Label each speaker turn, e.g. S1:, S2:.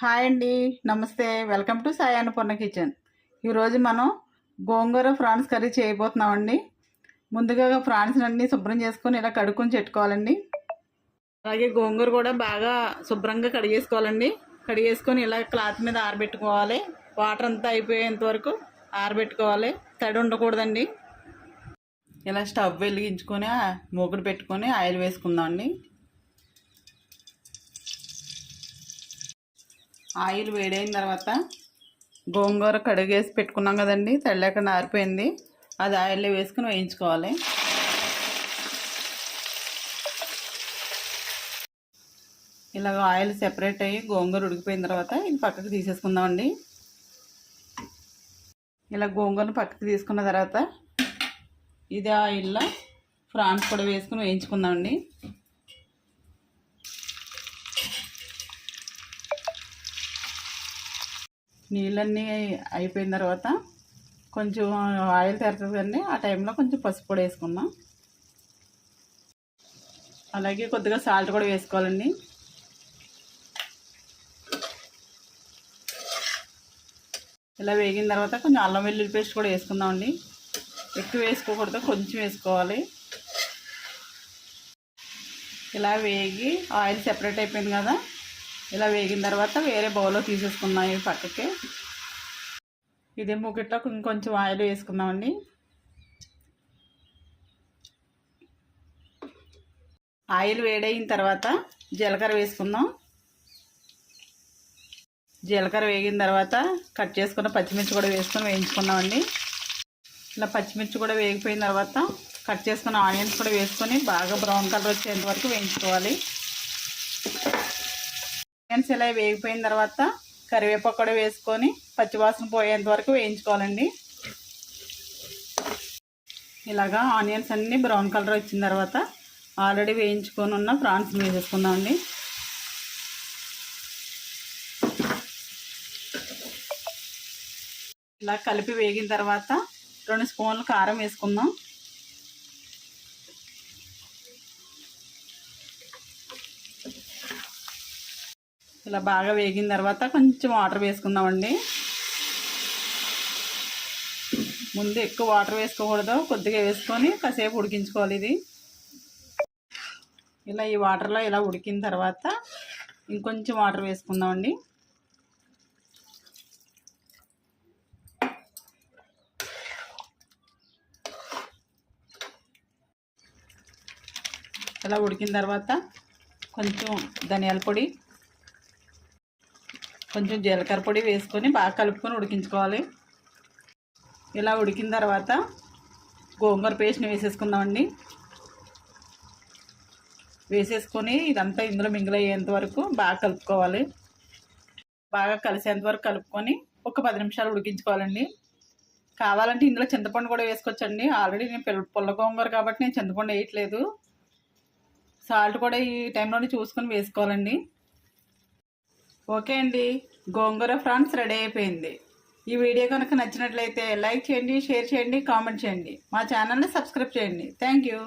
S1: Hi అండి, నమస్తే. Welcome to Sai Annapurna kitchen. ఈరోజు మనం గోంగూర ఫ్రాన్స్ కర్రీ చేయబోతున్నామండి. ముందుగా ఫ్రాన్స్ అన్నీ శుభ్రం చేసుకొని ఇలా కడుక్కొని పెట్టుకోవాలండి. అలాగే గోంగూర కూడా బాగా శుభ్రంగా కడిగేసుకోవాలండి. కడిగేసుకొని ఇలా క్లాత్ మీద ఆరబెట్టుకోవాలి. వాటర్ అంతా అయిపోయేంత వరకు ఆరబెట్టుకోవాలి. తడి ఉండకూడదండి. ఇలా స్టవ్ వెలిగించుకొని మూకుడు పెట్టుకొని ఆయిల్ వేసుకుందామండి. ఆయిల్ వేడైన తర్వాత గోంగూర కడిగేసి పెట్టుకున్నాం కదండి, తెల్లక ఆరిపోయింది. అది ఆయిల్లో వేసుకుని వేయించుకోవాలి. ఇలాగ ఆయిల్ సెపరేట్ అయ్యి గోంగూర ఉడికిపోయిన తర్వాత ఇది పక్కకు తీసేసుకుందామండి. ఇలా గోంగూరను పక్కకు తీసుకున్న తర్వాత ఇది ఆయిల్లో ఫ్రాన్స్ కూడా వేసుకుని వేయించుకుందామండి. నీళ్ళన్నీ అయిపోయిన తర్వాత కొంచెం ఆయిల్ తెరుతుంది కండి, ఆ టైంలో కొంచెం పసుపు కూడా వేసుకుందాం. అలాగే కొద్దిగా సాల్ట్ కూడా వేసుకోవాలండి. ఇలా వేగిన తర్వాత కొంచెం అల్లం వెల్లుల్లి పేస్ట్ కూడా వేసుకుందామండి. ఎక్కువ వేసుకోకూడదు, కొంచెం వేసుకోవాలి. ఇలా వేగి ఆయిల్ సెపరేట్ అయిపోయింది కదా, ఇలా వేగిన తర్వాత వేరే బౌల్లో తీసేసుకుందాం. ఇవి పక్కకి ఇదే మూకిట్లో ఇంకొంచెం ఆయిల్ వేసుకుందామండి. ఆయిల్ వేడైన తర్వాత జీలకర్ర వేసుకుందాం. జీలకర్ర వేగిన తర్వాత కట్ చేసుకున్న పచ్చిమిర్చి కూడా వేసుకొని వేయించుకుందామండి. ఇలా పచ్చిమిర్చి కూడా వేగిపోయిన తర్వాత కట్ చేసుకున్న ఆనియన్స్ కూడా వేసుకొని బాగా బ్రౌన్ కలర్ వచ్చేంత వరకు వేయించుకోవాలి. ఆనియన్స్ ఇలా వేగిపోయిన తర్వాత కరివేపాకు కూడా వేసుకొని పచ్చివాసన పోయేంత వరకు వేయించుకోవాలండి. ఇలాగా ఆనియన్స్ అన్నీ బ్రౌన్ కలర్ వచ్చిన తర్వాత ఆల్రెడీ వేయించుకొని ఉన్న ప్రాన్స్ వేసేసుకుందామండి. ఇలా కలిపి వేగిన తర్వాత 2 స్పూన్లు కారం వేసుకుందాం. ఇలా బాగా వేగిన తర్వాత కొంచెం వాటర్ వేసుకుందామండి. ముందు ఎక్కువ వాటర్ వేసుకోకూడదు, కొద్దిగా వేసుకొని కాసేపు ఉడికించుకోవాలి. ఇది ఇలా ఈ వాటర్లో ఇలా ఉడికిన తర్వాత ఇంకొంచెం వాటర్ వేసుకుందామండి. ఇలా ఉడికిన తర్వాత కొంచెం ధనియాల పొడి, కొంచెం జీలకర్ర పొడి వేసుకొని బాగా కలుపుకొని ఉడికించుకోవాలి. ఇలా ఉడికిన తర్వాత గోంగూర పేస్ట్ని వేసేసుకుందామండి. వేసేసుకొని ఇదంతా ఇందులో మింగిల్ అయ్యేంత వరకు బాగా కలుపుకోవాలి. బాగా కలిసేంత వరకు కలుపుకొని ఒక 10 నిమిషాలు ఉడికించుకోవాలండి. కావాలంటే ఇందులో చింతపండు కూడా వేసుకోవచ్చండి. ఆల్రెడీ నేను పుల్ల గోంగూర కాబట్టి నేను చింతపండు వేయట్లేదు. సాల్ట్ కూడా ఈ టైంలోనే చూసుకొని వేసుకోవాలండి. ఓకే అండి, గోంగూర ఫ్రాన్స్ రెడీ అయిపోయింది. ఈ వీడియో కనుక నచ్చినట్లయితే లైక్ చేయండి, షేర్ చేయండి, కామెంట్ చేయండి. మా ఛానల్ని సబ్స్క్రైబ్ చేయండి. Thank you.